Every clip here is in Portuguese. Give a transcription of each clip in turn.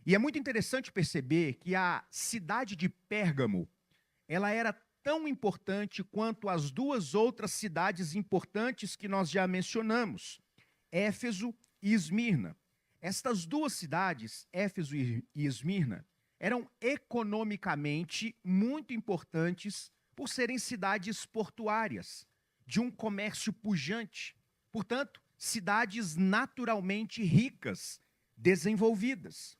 E é muito interessante perceber que a cidade de Pérgamo, ela era tão importante quanto as duas outras cidades importantes que nós já mencionamos, Éfeso e Esmirna. Estas duas cidades, Éfeso e Esmirna, eram economicamente muito importantes por serem cidades portuárias, de um comércio pujante. Portanto, cidades naturalmente ricas, desenvolvidas.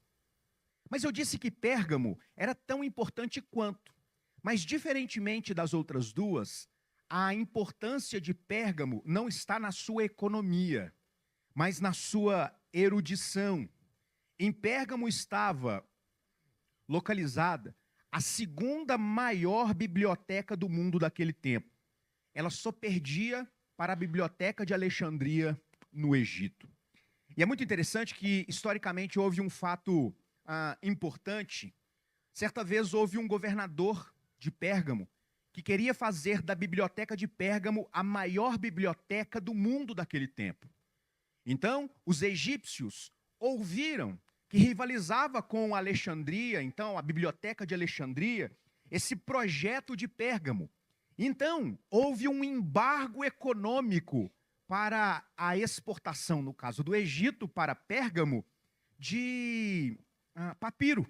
Mas eu disse que Pérgamo era tão importante quanto. Mas, diferentemente das outras duas, a importância de Pérgamo não está na sua economia, mas na sua erudição. Em Pérgamo estava localizada a segunda maior biblioteca do mundo daquele tempo. Ela só perdia para a Biblioteca de Alexandria, no Egito. E é muito interessante que, historicamente, houve um fato importante. Certa vez houve um governador de Pérgamo que queria fazer da biblioteca de Pérgamo a maior biblioteca do mundo daquele tempo. Então, os egípcios ouviram que rivalizava com Alexandria, então a biblioteca de Alexandria, esse projeto de Pérgamo. Então, houve um embargo econômico para a exportação, no caso do Egito, para Pérgamo, de papiro.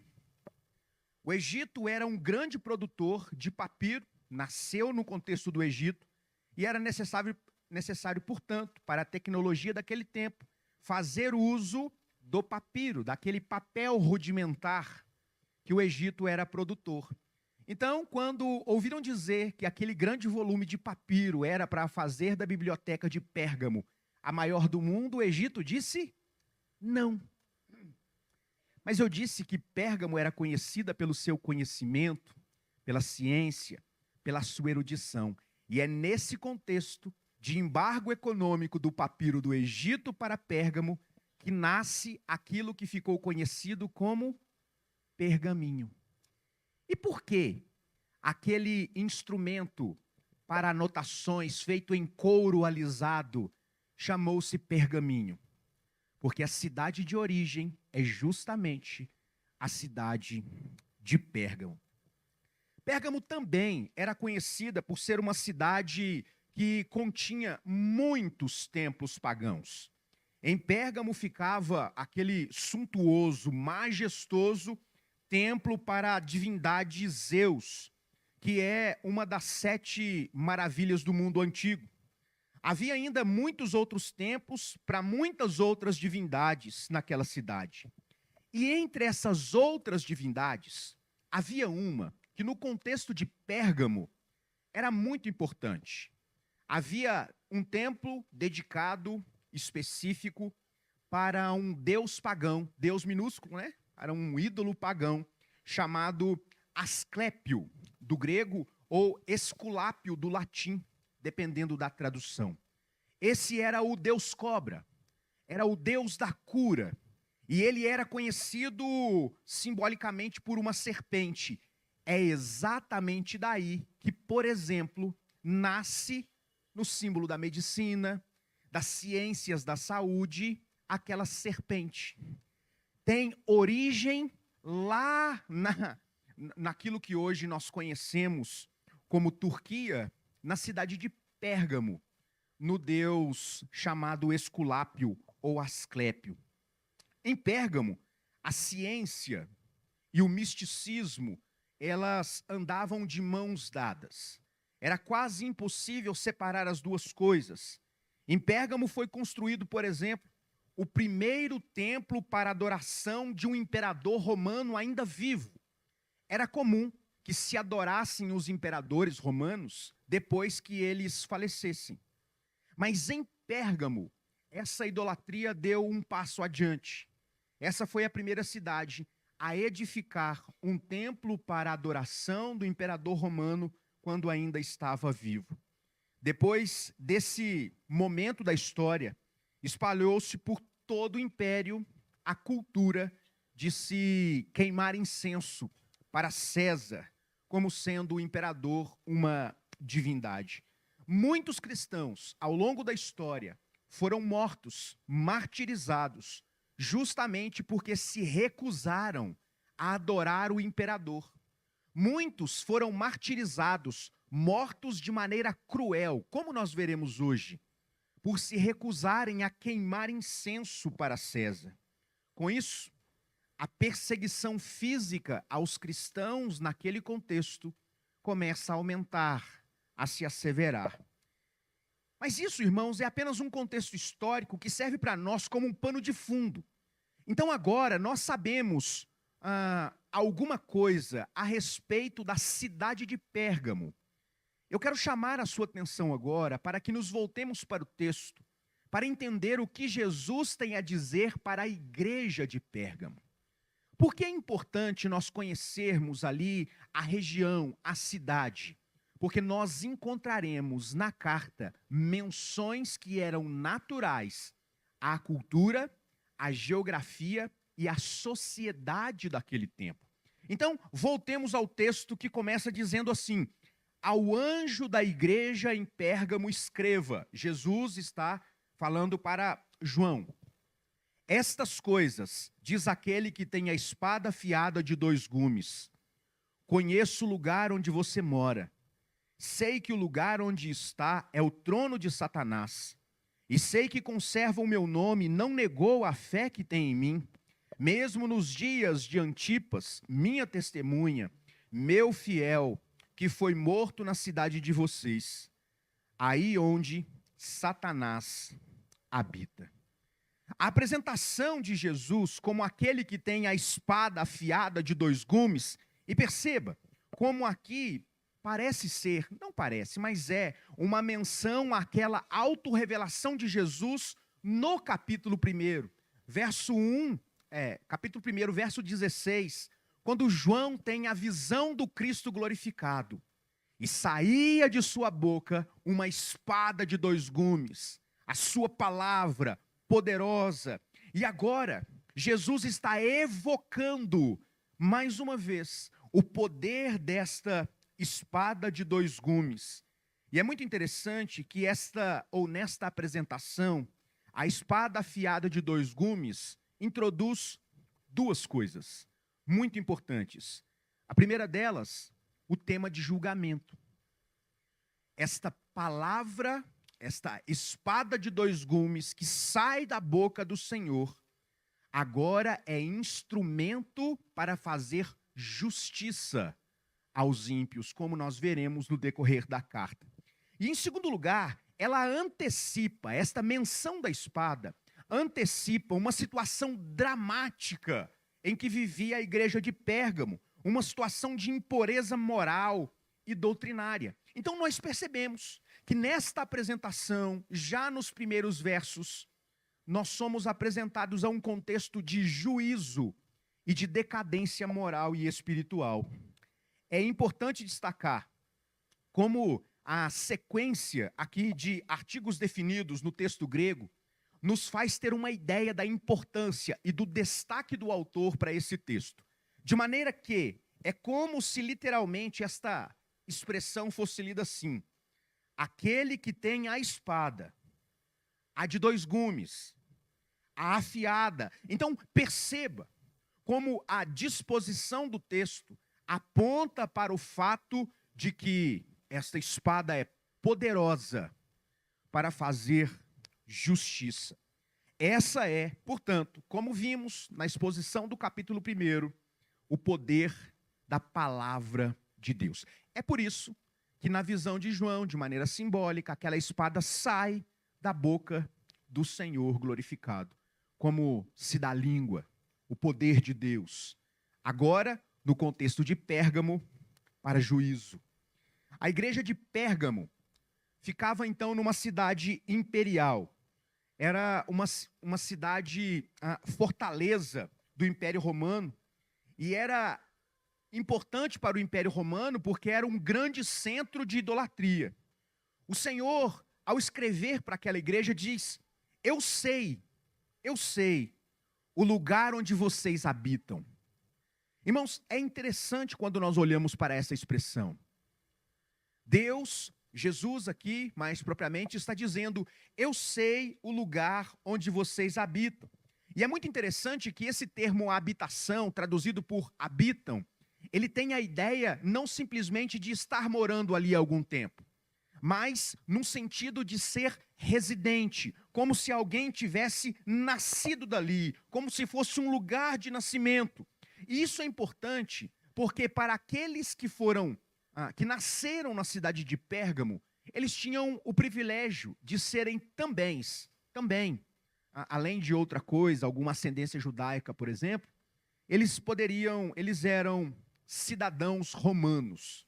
O Egito era um grande produtor de papiro, nasceu no contexto do Egito, e era necessário, portanto, para a tecnologia daquele tempo, fazer uso do papiro, daquele papel rudimentar que o Egito era produtor. Então, quando ouviram dizer que aquele grande volume de papiro era para fazer da biblioteca de Pérgamo a maior do mundo, o Egito disse não. Mas eu disse que Pérgamo era conhecida pelo seu conhecimento, pela ciência, pela sua erudição. E é nesse contexto de embargo econômico do papiro do Egito para Pérgamo que nasce aquilo que ficou conhecido como pergaminho. E por que aquele instrumento para anotações feito em couro alisado chamou-se pergaminho? Porque a cidade de origem é justamente a cidade de Pérgamo. Pérgamo também era conhecida por ser uma cidade que continha muitos templos pagãos. Em Pérgamo ficava aquele suntuoso, majestoso templo para a divindade Zeus, que é uma das 7 maravilhas do mundo antigo. Havia ainda muitos outros templos para muitas outras divindades naquela cidade. E entre essas outras divindades, havia uma que no contexto de Pérgamo era muito importante. Havia um templo dedicado, específico, para um deus pagão, deus minúsculo, né? Era um ídolo pagão, chamado Asclépio, do grego, ou Esculápio, do latim, dependendo da tradução. Esse era o deus cobra, era o deus da cura, e ele era conhecido simbolicamente por uma serpente. É exatamente daí que, por exemplo, nasce no símbolo da medicina, das ciências da saúde, aquela serpente. Tem origem lá naquilo que hoje nós conhecemos como Turquia, na cidade de Pérgamo, no deus chamado Esculápio ou Asclépio. Em Pérgamo, a ciência e o misticismo, elas andavam de mãos dadas. Era quase impossível separar as duas coisas. Em Pérgamo foi construído, por exemplo, o primeiro templo para adoração de um imperador romano ainda vivo. Era comum que se adorassem os imperadores romanos depois que eles falecessem. Mas em Pérgamo, essa idolatria deu um passo adiante. Essa foi a primeira cidade a edificar um templo para a adoração do imperador romano quando ainda estava vivo. Depois desse momento da história, espalhou-se por todo o império a cultura de se queimar incenso para César, como sendo o imperador uma divindade. Muitos cristãos, ao longo da história, foram mortos, martirizados, justamente porque se recusaram a adorar o imperador. Muitos foram martirizados, mortos de maneira cruel, como nós veremos hoje, por se recusarem a queimar incenso para César. Com isso, a perseguição física aos cristãos naquele contexto começa a aumentar, a se asseverar. Mas isso, irmãos, é apenas um contexto histórico que serve para nós como um pano de fundo. Então agora nós sabemos alguma coisa a respeito da cidade de Pérgamo. Eu quero chamar a sua atenção agora para que nos voltemos para o texto, para entender o que Jesus tem a dizer para a igreja de Pérgamo. Por que é importante nós conhecermos ali a região, a cidade? Porque nós encontraremos na carta menções que eram naturais à cultura, à geografia e à sociedade daquele tempo. Então, voltemos ao texto que começa dizendo assim: ao anjo da igreja em Pérgamo escreva. Jesus está falando para João. Estas coisas diz aquele que tem a espada afiada de 2 gumes. Conheço o lugar onde você mora. Sei que o lugar onde está é o trono de Satanás. E sei que conserva o meu nome, não negou a fé que tem em mim. Mesmo nos dias de Antipas, minha testemunha, meu fiel, que foi morto na cidade de vocês, aí onde Satanás habita. A apresentação de Jesus como aquele que tem a espada afiada de 2 gumes, e perceba como aqui parece ser, não parece, mas é uma menção àquela autorrevelação de Jesus no capítulo 1, verso 1, capítulo 1, verso 16, quando João tem a visão do Cristo glorificado. E saía de sua boca uma espada de 2 gumes, a sua palavra poderosa. E agora, Jesus está evocando, mais uma vez, o poder desta espada de 2 gumes. E é muito interessante que nesta apresentação, a espada afiada de 2 gumes introduz 2 coisas muito importantes. A primeira delas, o tema de julgamento. Esta palavra, esta espada de 2 gumes que sai da boca do Senhor, agora é instrumento para fazer justiça aos ímpios, como nós veremos no decorrer da carta. E em segundo lugar, ela antecipa, esta menção da espada, antecipa uma situação dramática em que vivia a igreja de Pérgamo, uma situação de impureza moral e doutrinária. Então nós percebemos que nesta apresentação, já nos primeiros versos, nós somos apresentados a um contexto de juízo e de decadência moral e espiritual. É importante destacar como a sequência aqui de artigos definidos no texto grego nos faz ter uma ideia da importância e do destaque do autor para esse texto. De maneira que é como se literalmente esta expressão fosse lida assim: aquele que tem a espada, a de 2 gumes, a afiada. Então perceba como a disposição do texto aponta para o fato de que esta espada é poderosa para fazer justiça. Essa é, portanto, como vimos na exposição do capítulo 1, o poder da palavra de Deus. É por isso que na visão de João, de maneira simbólica, aquela espada sai da boca do Senhor glorificado, como se dá língua, o poder de Deus. Agora, no contexto de Pérgamo, para juízo. A igreja de Pérgamo ficava então numa cidade imperial. Era uma cidade fortaleza do Império Romano, e era importante para o Império Romano porque era um grande centro de idolatria. O Senhor, ao escrever para aquela igreja, diz: eu sei o lugar onde vocês habitam. Irmãos, é interessante quando nós olhamos para essa expressão. Deus, Jesus aqui, mais propriamente, está dizendo: eu sei o lugar onde vocês habitam. E é muito interessante que esse termo habitação, traduzido por habitam, ele tem a ideia não simplesmente de estar morando ali há algum tempo, mas num sentido de ser residente, como se alguém tivesse nascido dali, como se fosse um lugar de nascimento. E isso é importante porque para aqueles que que nasceram na cidade de Pérgamo, eles tinham o privilégio de serem também, além de outra coisa, alguma ascendência judaica, por exemplo, eles eram cidadãos romanos.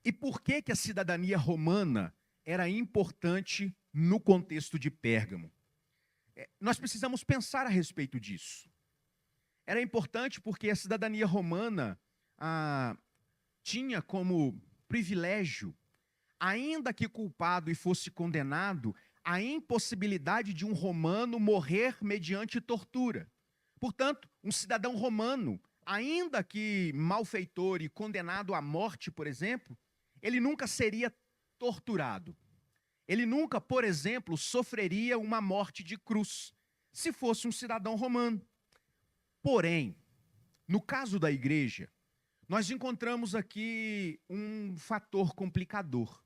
E por que que a cidadania romana era importante no contexto de Pérgamo? Nós precisamos pensar a respeito disso. Era importante porque a cidadania romana tinha como privilégio, ainda que culpado e fosse condenado, a impossibilidade de um romano morrer mediante tortura. Portanto, um cidadão romano, ainda que malfeitor e condenado à morte, por exemplo, ele nunca seria torturado. Ele nunca, por exemplo, sofreria uma morte de cruz, se fosse um cidadão romano. Porém, no caso da igreja, nós encontramos aqui um fator complicador.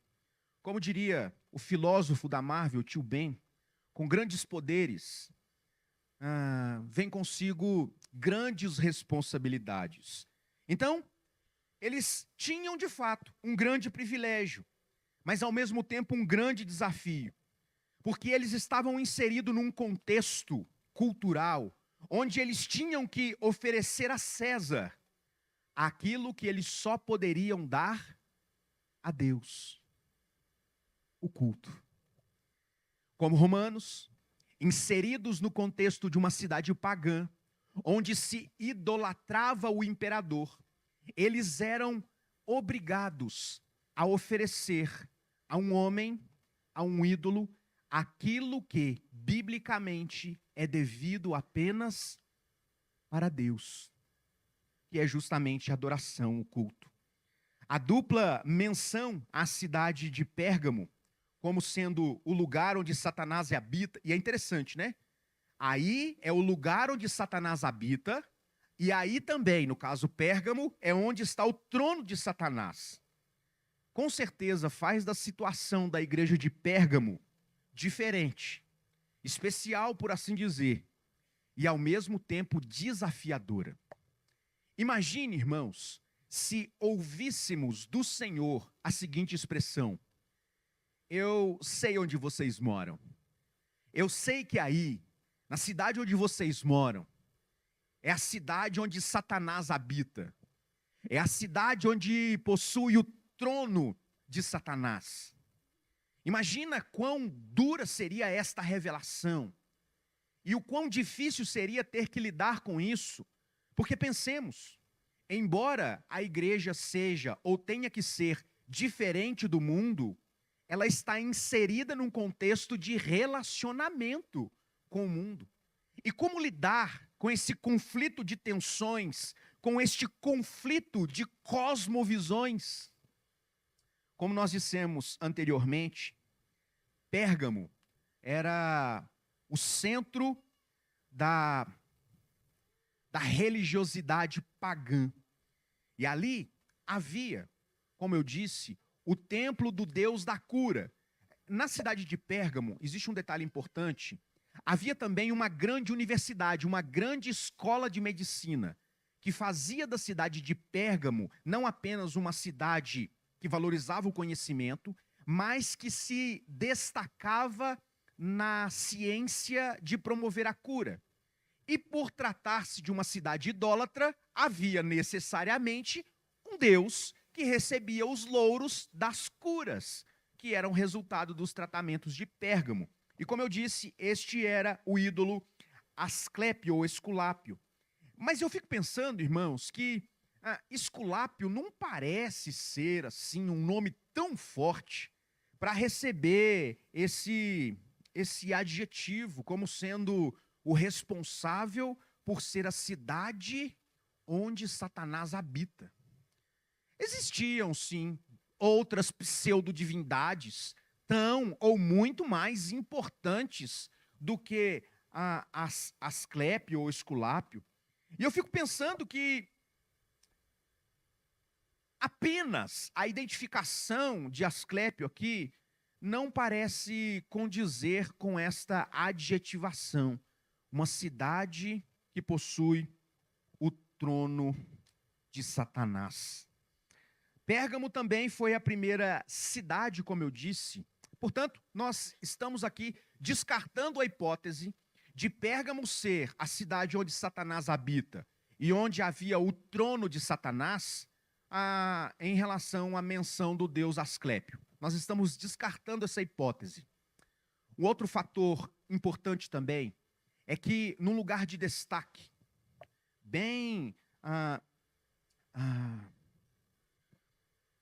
Como diria o filósofo da Marvel, tio Ben, com grandes poderes, vem consigo grandes responsabilidades. Então, eles tinham de fato um grande privilégio, mas ao mesmo tempo um grande desafio, porque eles estavam inseridos num contexto cultural onde eles tinham que oferecer a César aquilo que eles só poderiam dar a Deus: o culto. Como romanos, inseridos no contexto de uma cidade pagã, onde se idolatrava o imperador, eles eram obrigados a oferecer a um homem, a um ídolo, aquilo que, biblicamente, é devido apenas para Deus, que é justamente a adoração, o culto. A dupla menção à cidade de Pérgamo como sendo o lugar onde Satanás habita, e é interessante, né? Aí é o lugar onde Satanás habita, e aí também, no caso Pérgamo, é onde está o trono de Satanás. Com certeza faz da situação da igreja de Pérgamo diferente, especial, por assim dizer, e ao mesmo tempo desafiadora. Imagine, irmãos, se ouvíssemos do Senhor a seguinte expressão: eu sei onde vocês moram. Eu sei que aí, na cidade onde vocês moram, é a cidade onde Satanás habita. É a cidade onde possui o trono de Satanás. Imagina quão dura seria esta revelação. E o quão difícil seria ter que lidar com isso. Porque pensemos, embora a igreja seja ou tenha que ser diferente do mundo, ela está inserida num contexto de relacionamento com o mundo. E como lidar com esse conflito de tensões, com este conflito de cosmovisões? Como nós dissemos anteriormente, Pérgamo era o centro da religiosidade pagã. E ali havia, como eu disse, o templo do Deus da cura. Na cidade de Pérgamo, existe um detalhe importante. Havia também uma grande universidade, uma grande escola de medicina, que fazia da cidade de Pérgamo não apenas uma cidade que valorizava o conhecimento, mas que se destacava na ciência de promover a cura. E por tratar-se de uma cidade idólatra, havia necessariamente um Deus que recebia os louros das curas, que eram resultado dos tratamentos de Pérgamo. E como eu disse, este era o ídolo Asclépio ou Esculápio. Mas eu fico pensando, irmãos, que Esculápio não parece ser assim um nome tão forte para receber esse adjetivo como sendo o responsável por ser a cidade onde Satanás habita. Existiam, sim, outras pseudodivindades tão ou muito mais importantes do que Asclépio ou Esculápio. E eu fico pensando que apenas a identificação de Asclépio aqui não parece condizer com esta adjetivação. Uma cidade que possui o trono de Satanás. Pérgamo também foi a primeira cidade, como eu disse. Portanto, nós estamos aqui descartando a hipótese de Pérgamo ser a cidade onde Satanás habita e onde havia o trono de Satanás em relação à menção do deus Asclépio. Nós estamos descartando essa hipótese. Um outro fator importante também é que, num lugar de destaque, bem...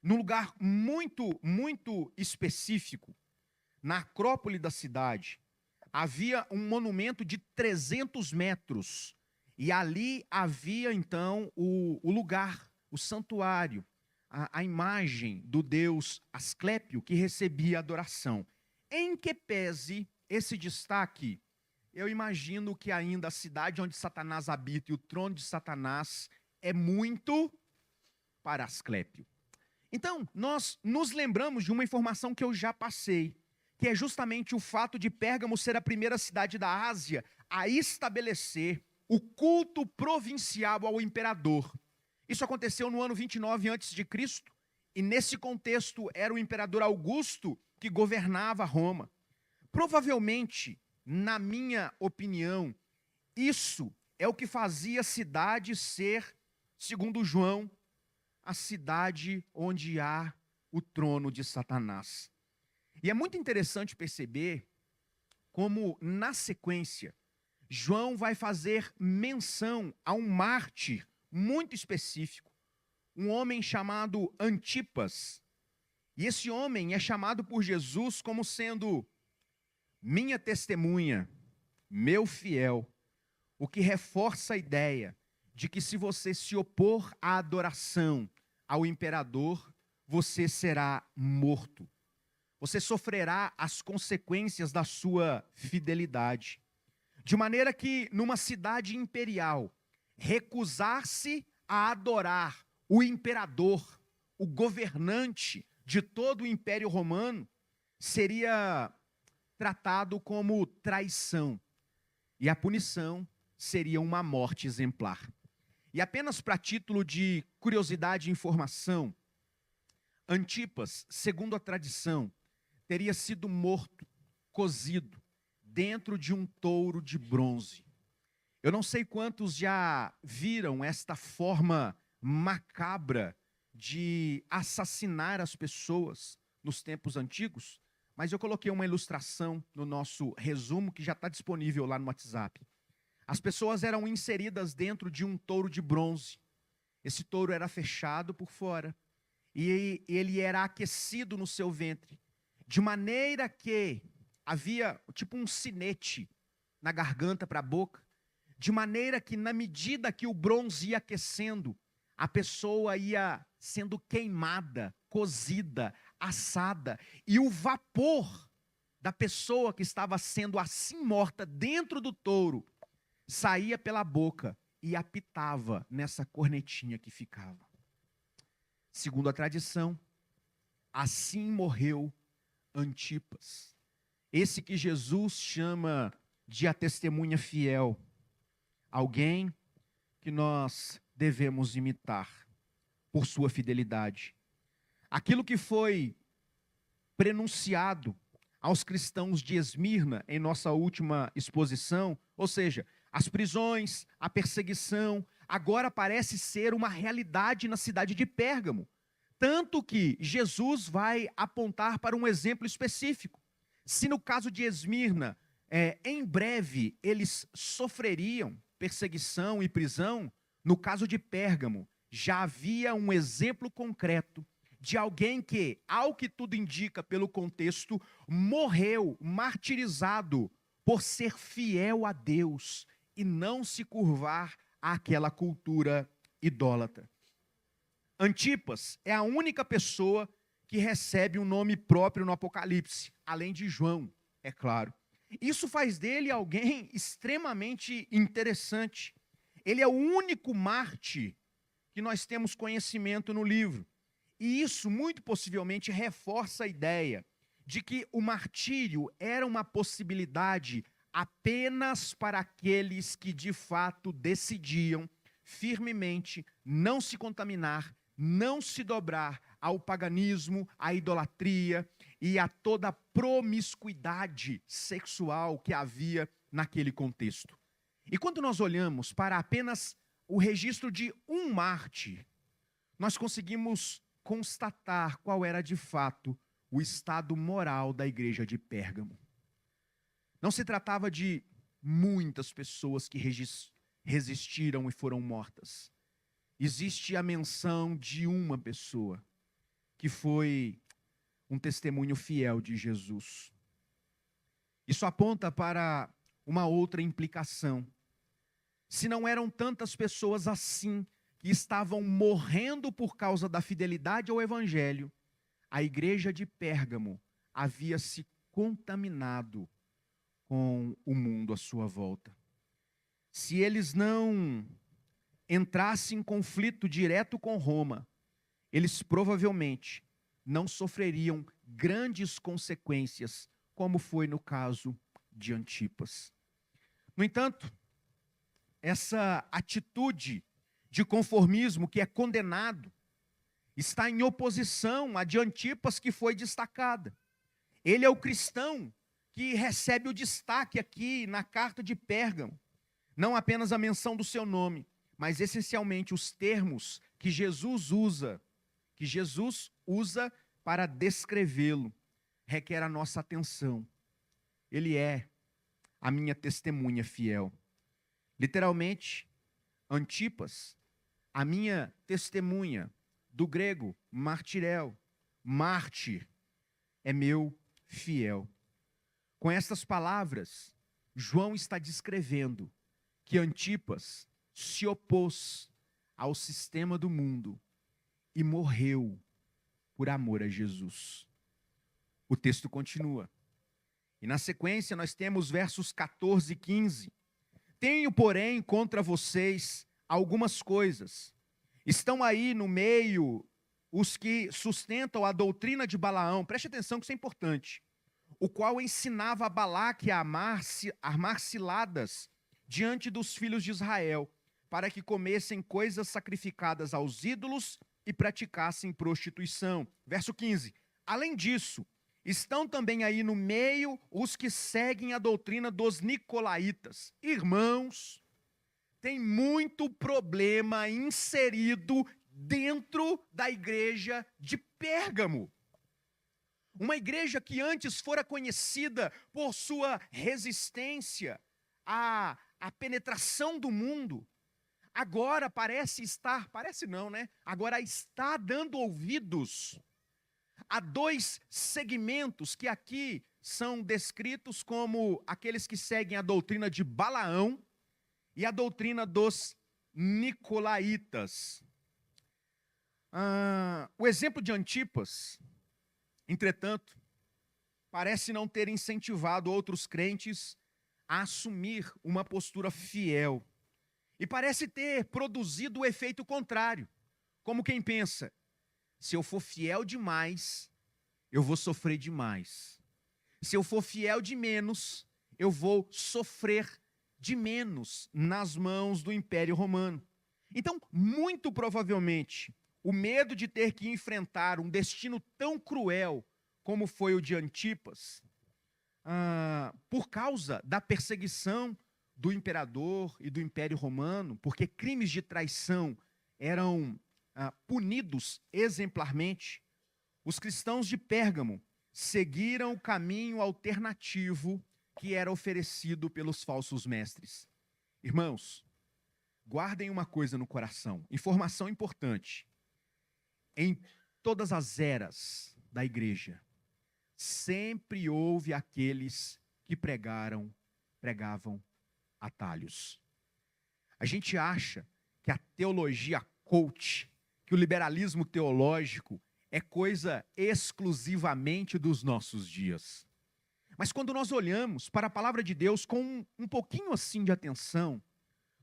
num lugar muito específico, na acrópole da cidade, havia um monumento de 300 metros. E ali havia, então, o lugar, o santuário, a imagem do deus Asclépio, que recebia adoração. Em que pese esse destaque, eu imagino que ainda a cidade onde Satanás habita e o trono de Satanás é muito para Asclépio. Então, nós nos lembramos de uma informação que eu já passei, que é justamente o fato de Pérgamo ser a primeira cidade da Ásia a estabelecer o culto provincial ao imperador. Isso aconteceu no ano 29 a.C., e nesse contexto era o imperador Augusto que governava Roma. Provavelmente, na minha opinião, isso é o que fazia a cidade ser, segundo João, a cidade onde há o trono de Satanás. E é muito interessante perceber como, na sequência, João vai fazer menção a um mártir muito específico, um homem chamado Antipas. E esse homem é chamado por Jesus como sendo minha testemunha, meu fiel, o que reforça a ideia de que se você se opor à adoração ao imperador, você será morto. Você sofrerá as consequências da sua fidelidade. De maneira que, numa cidade imperial, recusar-se a adorar o imperador, o governante de todo o Império Romano, seria tratado como traição. E a punição seria uma morte exemplar. E apenas para título de curiosidade e informação, Antipas, segundo a tradição, teria sido morto, cozido, dentro de um touro de bronze. Eu não sei quantos já viram esta forma macabra de assassinar as pessoas nos tempos antigos, mas eu coloquei uma ilustração no nosso resumo que já está disponível lá no WhatsApp. As pessoas eram inseridas dentro de um touro de bronze. Esse touro era fechado por fora e ele era aquecido no seu ventre, de maneira que havia tipo um sinete na garganta para a boca, de maneira que na medida que o bronze ia aquecendo, a pessoa ia sendo queimada, cozida, assada, e o vapor da pessoa que estava sendo assim morta dentro do touro saía pela boca e apitava nessa cornetinha que ficava. Segundo a tradição, assim morreu Antipas, esse que Jesus chama de a testemunha fiel, alguém que nós devemos imitar por sua fidelidade. Aquilo que foi prenunciado aos cristãos de Esmirna em nossa última exposição, ou seja, as prisões, a perseguição, agora parece ser uma realidade na cidade de Pérgamo. Tanto que Jesus vai apontar para um exemplo específico. Se no caso de Esmirna, em breve eles sofreriam perseguição e prisão, no caso de Pérgamo, já havia um exemplo concreto de alguém que, ao que tudo indica pelo contexto, morreu martirizado por ser fiel a Deus e não se curvar àquela cultura idólatra. Antipas é a única pessoa que recebe um nome próprio no Apocalipse, além de João, é claro. Isso faz dele alguém extremamente interessante. Ele é o único Marte que nós temos conhecimento no livro. E isso, muito possivelmente, reforça a ideia de que o martírio era uma possibilidade apenas para aqueles que, de fato, decidiam firmemente não se contaminar, não se dobrar ao paganismo, à idolatria e a toda a promiscuidade sexual que havia naquele contexto. E quando nós olhamos para apenas o registro de um mártir, nós conseguimos constatar qual era de fato o estado moral da igreja de Pérgamo. Não se tratava de muitas pessoas que resistiram e foram mortas. Existe a menção de uma pessoa, que foi um testemunho fiel de Jesus. Isso aponta para uma outra implicação. Se não eram tantas pessoas assim que estavam morrendo por causa da fidelidade ao Evangelho, a igreja de Pérgamo havia se contaminado com o mundo à sua volta. Se eles não entrassem em conflito direto com Roma, eles provavelmente não sofreriam grandes consequências, como foi no caso de Antipas. No entanto, essa atitude de conformismo que é condenado está em oposição à de Antipas, que foi destacada. Ele é o cristão que recebe o destaque aqui na carta de Pérgamo. Não apenas a menção do seu nome, mas essencialmente os termos que Jesus usa para descrevê-lo, requer a nossa atenção. Ele é a minha testemunha fiel. Literalmente, Antipas, a minha testemunha, do grego, martirel, mártir, é meu fiel. Com estas palavras, João está descrevendo que Antipas se opôs ao sistema do mundo e morreu por amor a Jesus. O texto continua. E na sequência nós temos versos 14 e 15. Tenho, porém, contra vocês algumas coisas. Estão aí no meio os que sustentam a doutrina de Balaão. Preste atenção que isso é importante. O qual ensinava a Balaque a armar ciladas diante dos filhos de Israel, para que comessem coisas sacrificadas aos ídolos e praticassem prostituição. Verso 15. Além disso, estão também aí no meio os que seguem a doutrina dos nicolaítas. Irmãos, tem muito problema inserido dentro da igreja de Pérgamo. Uma igreja que antes fora conhecida por sua resistência à penetração do mundo, agora agora está dando ouvidos a dois segmentos que aqui são descritos como aqueles que seguem a doutrina de Balaão e a doutrina dos nicolaítas. O exemplo de Antipas, entretanto, parece não ter incentivado outros crentes a assumir uma postura fiel. E parece ter produzido o efeito contrário. Como quem pensa, se eu for fiel demais, eu vou sofrer demais. Se eu for fiel de menos, eu vou sofrer de menos nas mãos do Império Romano. Então, muito provavelmente, o medo de ter que enfrentar um destino tão cruel como foi o de Antipas, por causa da perseguição do imperador e do Império Romano, porque crimes de traição eram punidos exemplarmente, os cristãos de Pérgamo seguiram o caminho alternativo que era oferecido pelos falsos mestres. Irmãos, guardem uma coisa no coração, informação importante. Em todas as eras da igreja, sempre houve aqueles que pregavam atalhos. A gente acha que a teologia coach, que o liberalismo teológico é coisa exclusivamente dos nossos dias. Mas quando nós olhamos para a palavra de Deus com um pouquinho assim de atenção,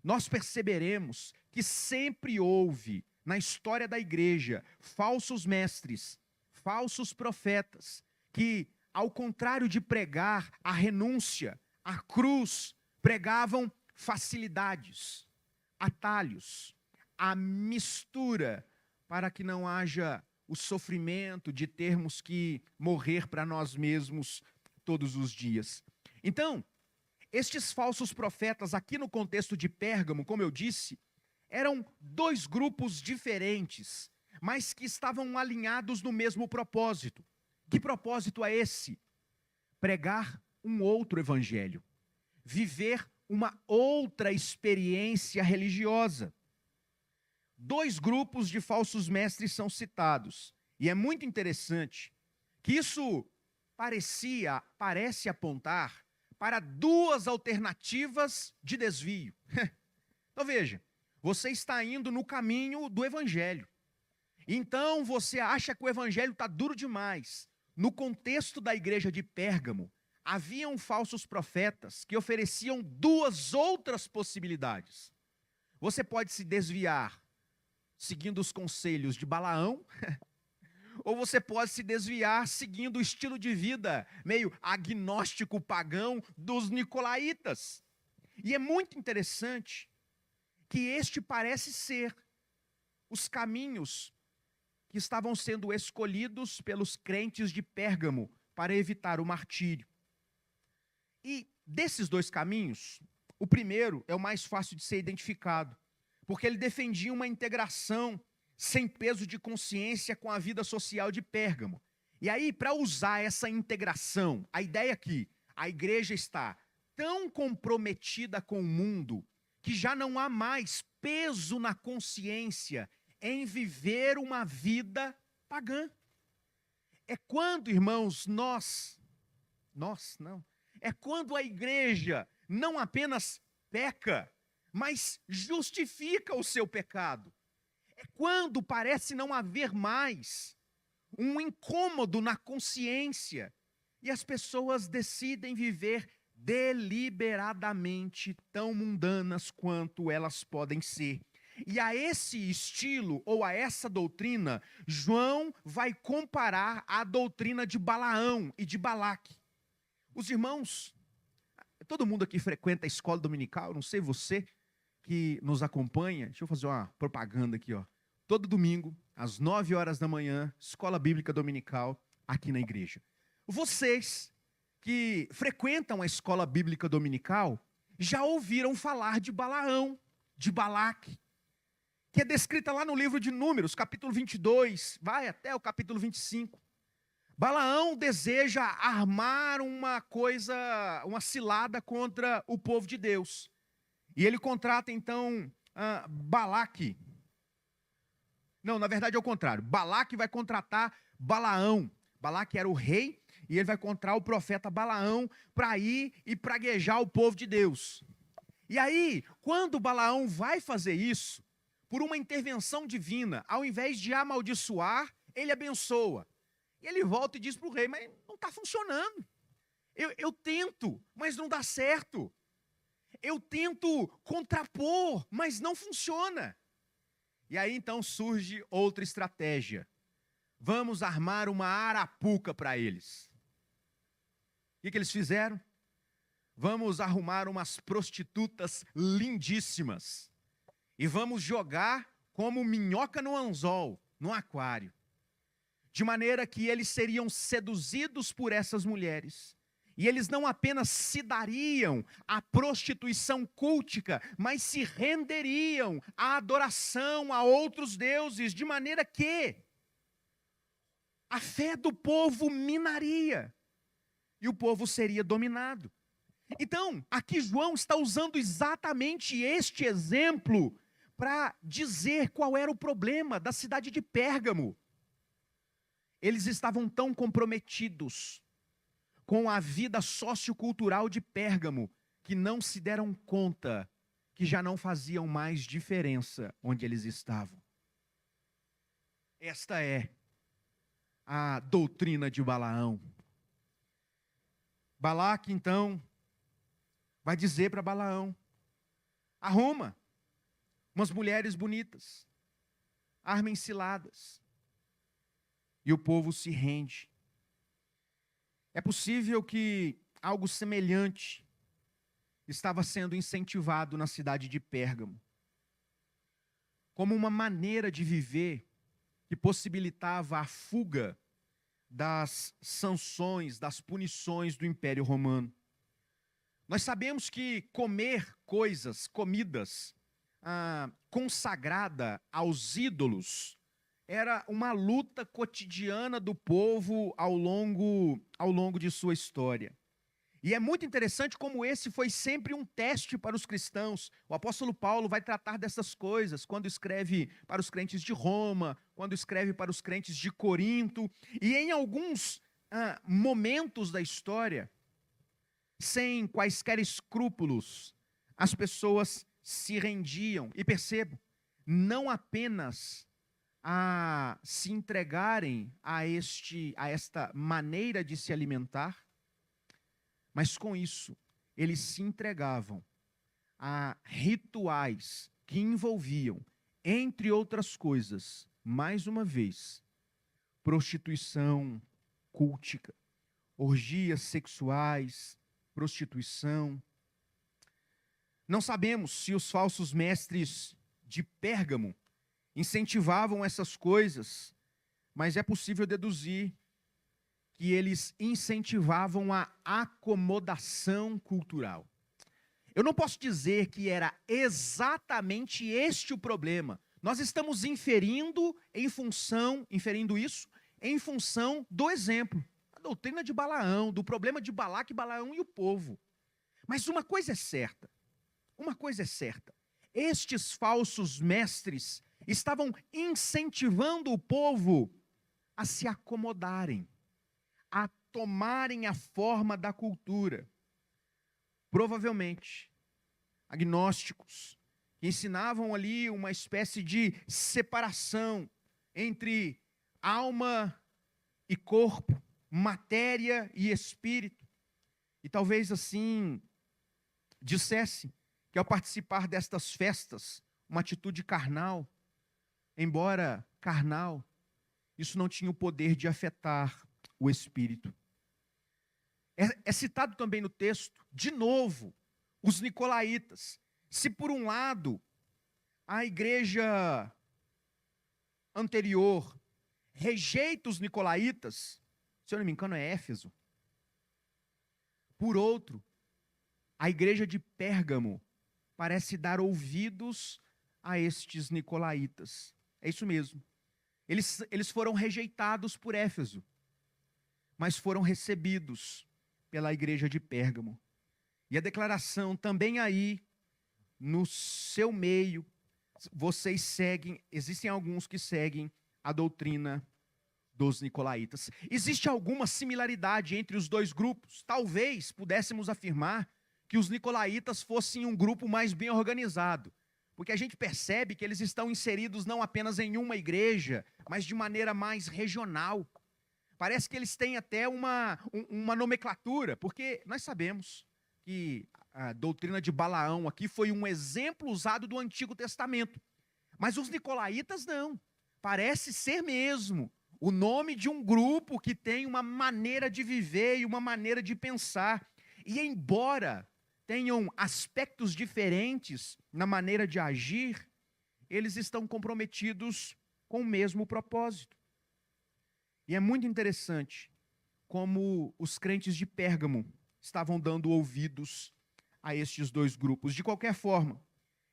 nós perceberemos que sempre houve na história da igreja falsos mestres, falsos profetas, que, ao contrário de pregar a renúncia, a cruz, pregavam facilidades, atalhos, a mistura, para que não haja o sofrimento de termos que morrer para nós mesmos todos os dias. Então, estes falsos profetas, aqui no contexto de Pérgamo, como eu disse, eram dois grupos diferentes, mas que estavam alinhados no mesmo propósito. Que propósito é esse? Pregar um outro evangelho, viver uma outra experiência religiosa. Dois grupos de falsos mestres são citados, e é muito interessante que isso parece apontar para duas alternativas de desvio. Então veja, você está indo no caminho do evangelho. Então você acha que o evangelho está duro demais. No contexto da igreja de Pérgamo, haviam falsos profetas que ofereciam duas outras possibilidades. Você pode se desviar seguindo os conselhos de Balaão, ou você pode se desviar seguindo o estilo de vida meio agnóstico pagão dos nicolaítas. E é muito interessante que este parece ser os caminhos que estavam sendo escolhidos pelos crentes de Pérgamo para evitar o martírio. E desses dois caminhos, o primeiro é o mais fácil de ser identificado, porque ele defendia uma integração sem peso de consciência com a vida social de Pérgamo. E aí, para usar essa integração, a ideia aqui, a igreja está tão comprometida com o mundo que já não há mais peso na consciência em viver uma vida pagã. É quando, irmãos, é quando a igreja não apenas peca, mas justifica o seu pecado. É quando parece não haver mais um incômodo na consciência e as pessoas decidem viver deliberadamente tão mundanas quanto elas podem ser. E a esse estilo ou a essa doutrina, João vai comparar a doutrina de Balaão e de Balaque. Os irmãos, todo mundo aqui frequenta a escola dominical, não sei você que nos acompanha, deixa eu fazer uma propaganda aqui, ó. Todo domingo, às 9 horas da manhã, escola bíblica dominical, aqui na igreja. Vocês que frequentam a escola bíblica dominical, já ouviram falar de Balaão, de Balaque, que é descrita lá no livro de Números, capítulo 22, vai até o capítulo 25. Balaão deseja armar uma cilada contra o povo de Deus. E ele contrata então Balaque. Não, na verdade é o contrário. Balaque vai contratar Balaão. Balaque era o rei e ele vai contratar o profeta Balaão para ir e praguejar o povo de Deus. E aí, quando Balaão vai fazer isso, por uma intervenção divina, ao invés de amaldiçoar, ele abençoa. E ele volta e diz para o rei, mas não está funcionando. Eu tento, mas não dá certo. Eu tento contrapor, mas não funciona. E aí então surge outra estratégia. Vamos armar uma arapuca para eles. O que eles fizeram? Vamos arrumar umas prostitutas lindíssimas. E vamos jogar como minhoca no anzol, no aquário. De maneira que eles seriam seduzidos por essas mulheres. E eles não apenas se dariam à prostituição cultica, mas se renderiam à adoração a outros deuses, de maneira que a fé do povo minaria e o povo seria dominado. Então, aqui João está usando exatamente este exemplo para dizer qual era o problema da cidade de Pérgamo. Eles estavam tão comprometidos com a vida sociocultural de Pérgamo, que não se deram conta que já não faziam mais diferença onde eles estavam. Esta é a doutrina de Balaão. Balaque, então, vai dizer para Balaão: arruma umas mulheres bonitas, armem ciladas. E o povo se rende. É possível que algo semelhante estava sendo incentivado na cidade de Pérgamo, como uma maneira de viver que possibilitava a fuga das sanções, das punições do Império Romano. Nós sabemos que comer comidas consagrada aos ídolos, era uma luta cotidiana do povo ao longo de sua história. E é muito interessante como esse foi sempre um teste para os cristãos. O apóstolo Paulo vai tratar dessas coisas quando escreve para os crentes de Roma, quando escreve para os crentes de Corinto. E em alguns momentos da história, sem quaisquer escrúpulos, as pessoas se rendiam. E percebo, não apenas a se entregarem a esta maneira de se alimentar, mas com isso, eles se entregavam a rituais que envolviam, entre outras coisas, mais uma vez, prostituição cultica, orgias sexuais, prostituição. Não sabemos se os falsos mestres de Pérgamo incentivavam essas coisas, mas é possível deduzir que eles incentivavam a acomodação cultural. Eu não posso dizer que era exatamente este o problema. Nós estamos inferindo isso em função do exemplo, a doutrina de Balaão, do problema de Balaque, Balaão e o povo. Mas uma coisa é certa, estes falsos mestres estavam incentivando o povo a se acomodarem, a tomarem a forma da cultura. Provavelmente, agnósticos, que ensinavam ali uma espécie de separação entre alma e corpo, matéria e espírito. E talvez assim dissesse que ao participar destas festas, uma atitude carnal, embora carnal, isso não tinha o poder de afetar o espírito. É citado também no texto, de novo, os nicolaítas. Se por um lado, a igreja anterior rejeita os nicolaítas, se eu não me engano é Éfeso. Por outro, a igreja de Pérgamo parece dar ouvidos a estes nicolaítas. É isso mesmo. Eles foram rejeitados por Éfeso, mas foram recebidos pela igreja de Pérgamo. E a declaração também aí, no seu meio, vocês seguem, existem alguns que seguem a doutrina dos nicolaítas. Existe alguma similaridade entre os dois grupos? Talvez pudéssemos afirmar que os nicolaítas fossem um grupo mais bem organizado, porque a gente percebe que eles estão inseridos não apenas em uma igreja, mas de maneira mais regional. Parece que eles têm até uma nomenclatura, porque nós sabemos que a doutrina de Balaão aqui foi um exemplo usado do Antigo Testamento. Mas os nicolaítas não. Parece ser mesmo o nome de um grupo que tem uma maneira de viver e uma maneira de pensar. E embora tenham aspectos diferentes na maneira de agir, eles estão comprometidos com o mesmo propósito. E é muito interessante como os crentes de Pérgamo estavam dando ouvidos a estes dois grupos. De qualquer forma,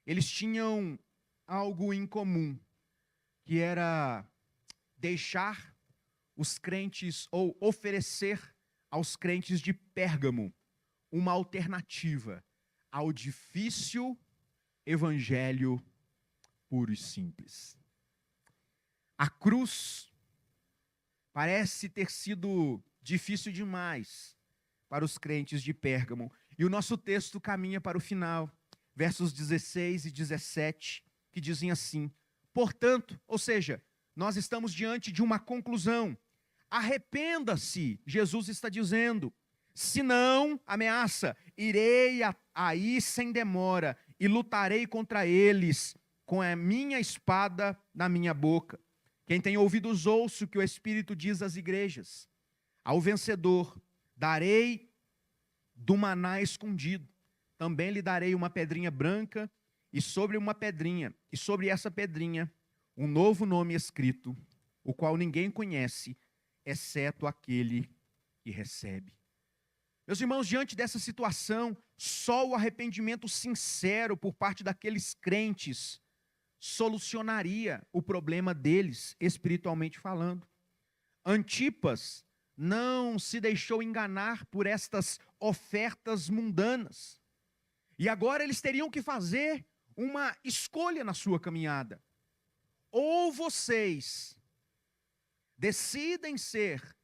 eles tinham algo em comum, que era deixar os crentes, ou oferecer aos crentes de Pérgamo uma alternativa ao difícil evangelho puro e simples. A cruz parece ter sido difícil demais para os crentes de Pérgamo. E o nosso texto caminha para o final, versos 16 e 17, que dizem assim: portanto, ou seja, nós estamos diante de uma conclusão. Arrependa-se, Jesus está dizendo. Se não, ameaça, irei aí sem demora e lutarei contra eles com a minha espada na minha boca. Quem tem ouvidos, ouça o que o Espírito diz às igrejas. Ao vencedor darei do maná escondido. Também lhe darei uma pedrinha branca e sobre essa pedrinha, um novo nome escrito, o qual ninguém conhece, exceto aquele que recebe. Meus irmãos, diante dessa situação, só o arrependimento sincero por parte daqueles crentes solucionaria o problema deles, espiritualmente falando. Antipas não se deixou enganar por estas ofertas mundanas. E agora eles teriam que fazer uma escolha na sua caminhada. Ou vocês decidem ser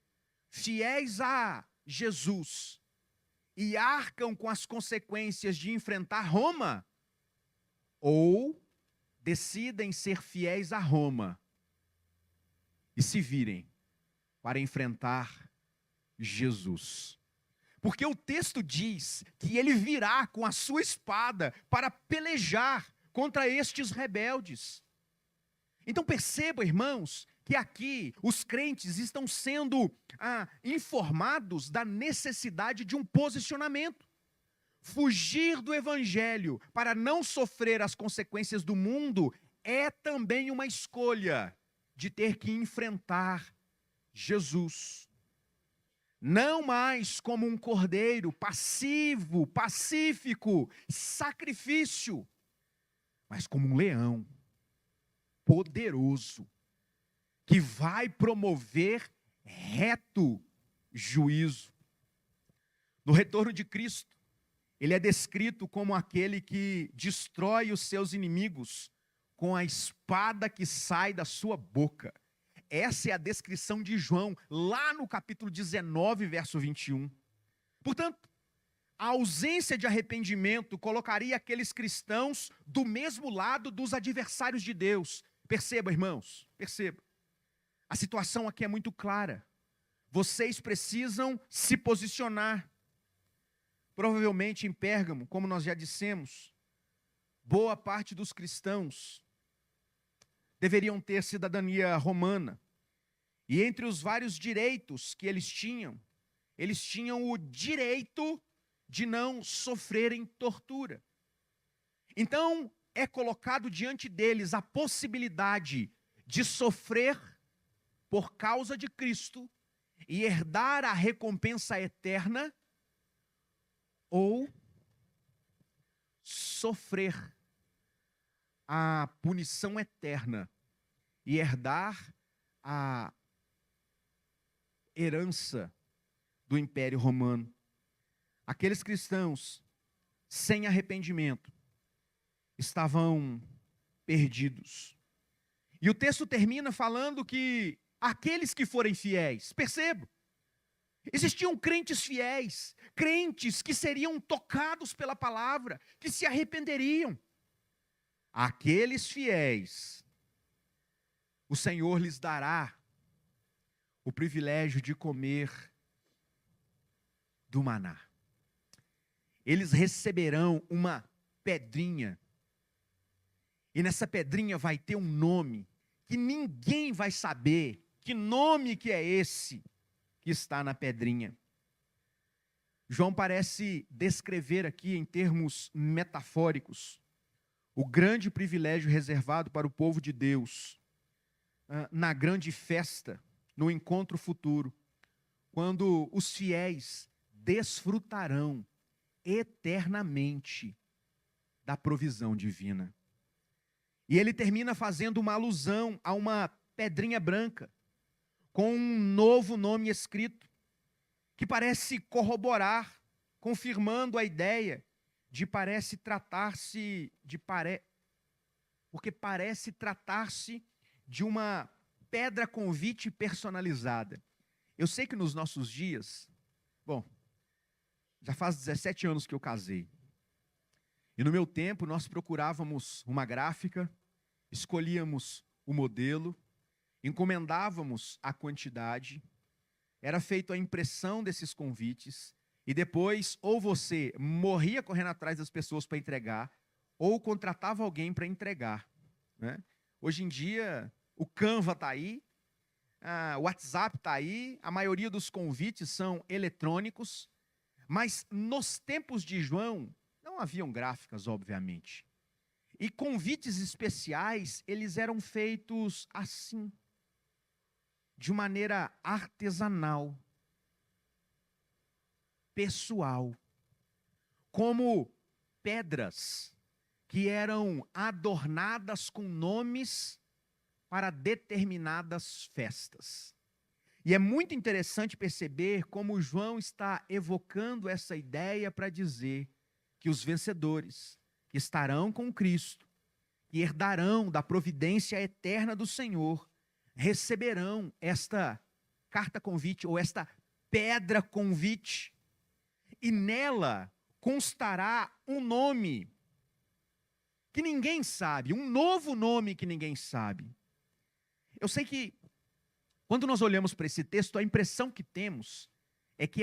fiéis a Jesus e arcam com as consequências de enfrentar Roma, ou decidem ser fiéis a Roma e se virem para enfrentar Jesus. Porque o texto diz que ele virá com a sua espada para pelejar contra estes rebeldes. Então percebam, irmãos, que aqui os crentes estão sendo informados da necessidade de um posicionamento. Fugir do evangelho para não sofrer as consequências do mundo é também uma escolha de ter que enfrentar Jesus. Não mais como um cordeiro passivo, pacífico, sacrifício, mas como um leão poderoso, que vai promover reto juízo. No retorno de Cristo, ele é descrito como aquele que destrói os seus inimigos com a espada que sai da sua boca. Essa é a descrição de João, lá no capítulo 19, verso 21. Portanto, a ausência de arrependimento colocaria aqueles cristãos do mesmo lado dos adversários de Deus. Perceba, irmãos, perceba. A situação aqui é muito clara. Vocês precisam se posicionar. Provavelmente em Pérgamo, como nós já dissemos, boa parte dos cristãos deveriam ter cidadania romana. E entre os vários direitos que eles tinham o direito de não sofrerem tortura. Então, é colocado diante deles a possibilidade de sofrer por causa de Cristo e herdar a recompensa eterna, ou sofrer a punição eterna e herdar a herança do Império Romano. Aqueles cristãos sem arrependimento estavam perdidos. E o texto termina falando que aqueles que forem fiéis, perceba, existiam crentes fiéis, crentes que seriam tocados pela palavra, que se arrependeriam. Aqueles fiéis, o Senhor lhes dará o privilégio de comer do maná. Eles receberão uma pedrinha, e nessa pedrinha vai ter um nome, que ninguém vai saber que nome que é esse que está na pedrinha. João parece descrever aqui em termos metafóricos o grande privilégio reservado para o povo de Deus na grande festa, no encontro futuro, quando os fiéis desfrutarão eternamente da provisão divina. E ele termina fazendo uma alusão a uma pedrinha branca, com um novo nome escrito, que parece corroborar, confirmando a ideia de porque parece tratar-se de uma pedra convite personalizada. Eu sei que nos nossos dias, já faz 17 anos que eu casei, e no meu tempo nós procurávamos uma gráfica, escolhíamos o modelo, encomendávamos a quantidade, era feita a impressão desses convites, E depois, ou você morria correndo atrás das pessoas para entregar, ou contratava alguém para entregar, né? Hoje em dia, o Canva está aí, o WhatsApp está aí, a maioria dos convites são eletrônicos, mas nos tempos de João, não haviam gráficas, obviamente. E convites especiais, eles eram feitos assim, de maneira artesanal, pessoal, como pedras que eram adornadas com nomes para determinadas festas. E é muito interessante perceber como João está evocando essa ideia para dizer que os vencedores, que estarão com Cristo, que herdarão da providência eterna do Senhor, receberão esta carta convite ou esta pedra convite, e nela constará um nome que ninguém sabe, um novo nome que ninguém sabe. Eu sei que quando nós olhamos para esse texto, a impressão que temos é que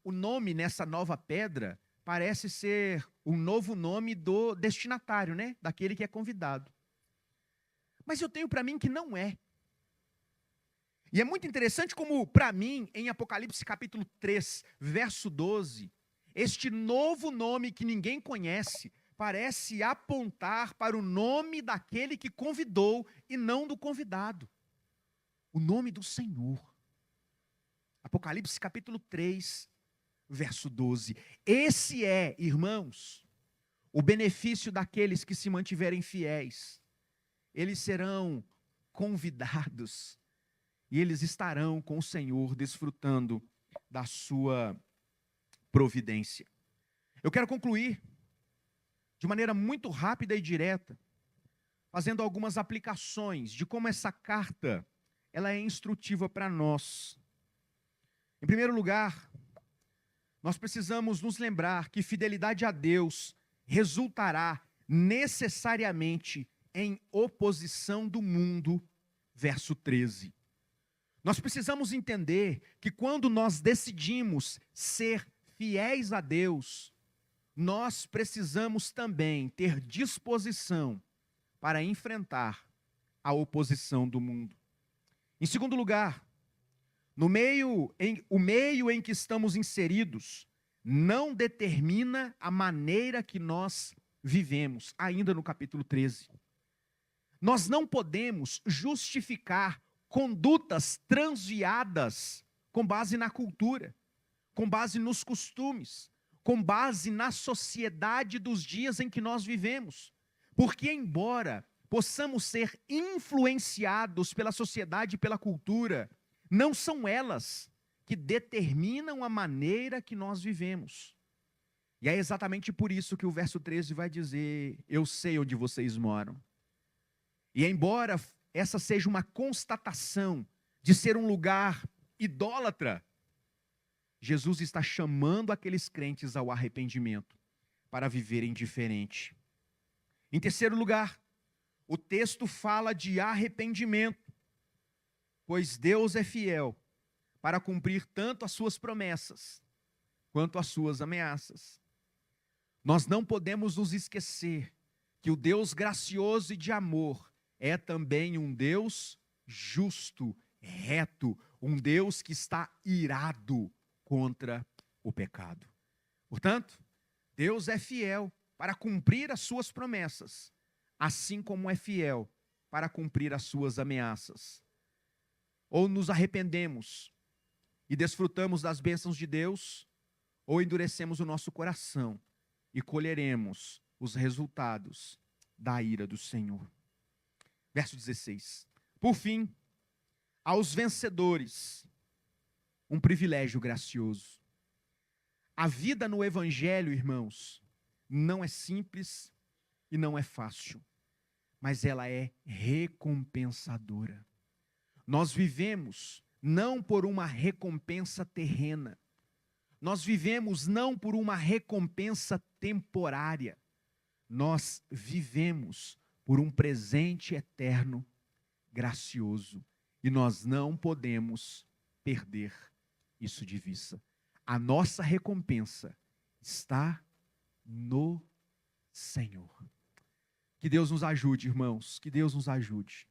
o nome nessa nova pedra parece ser um novo nome do destinatário, né? Daquele que é convidado. Mas eu tenho para mim que não é. E é muito interessante como, para mim, em Apocalipse capítulo 3, verso 12, este novo nome que ninguém conhece parece apontar para o nome daquele que convidou e não do convidado. O nome do Senhor. Apocalipse capítulo 3, verso 12. Esse é, irmãos, o benefício daqueles que se mantiverem fiéis. Eles serão convidados e eles estarão com o Senhor desfrutando da sua providência. Eu quero concluir de maneira muito rápida e direta, fazendo algumas aplicações de como essa carta ela é instrutiva para nós. Em primeiro lugar, nós precisamos nos lembrar que fidelidade a Deus resultará necessariamente em oposição do mundo, verso 13. Nós precisamos entender que quando nós decidimos ser fiéis a Deus, nós precisamos também ter disposição para enfrentar a oposição do mundo. Em segundo lugar, o meio em que estamos inseridos não determina a maneira que nós vivemos, ainda no capítulo 13. Nós não podemos justificar condutas transviadas com base na cultura, com base nos costumes, com base na sociedade dos dias em que nós vivemos. Porque, embora possamos ser influenciados pela sociedade e pela cultura, não são elas que determinam a maneira que nós vivemos. E é exatamente por isso que o verso 13 vai dizer: eu sei onde vocês moram. E embora essa seja uma constatação de ser um lugar idólatra, Jesus está chamando aqueles crentes ao arrependimento, para viverem diferente. Em terceiro lugar, o texto fala de arrependimento, pois Deus é fiel para cumprir tanto as suas promessas, quanto as suas ameaças. Nós não podemos nos esquecer que o Deus gracioso e de amor é também um Deus justo, reto, um Deus que está irado contra o pecado. Portanto, Deus é fiel para cumprir as suas promessas, assim como é fiel para cumprir as suas ameaças. Ou nos arrependemos e desfrutamos das bênçãos de Deus, ou endurecemos o nosso coração e colheremos os resultados da ira do Senhor. Verso 16. Por fim, aos vencedores, um privilégio gracioso. A vida no Evangelho, irmãos, não é simples e não é fácil, mas ela é recompensadora. Nós vivemos não por uma recompensa terrena, nós vivemos não por uma recompensa temporária, nós vivemos por um presente eterno, gracioso, e nós não podemos perder isso de vista. A nossa recompensa está no Senhor. Que Deus nos ajude, irmãos, que Deus nos ajude.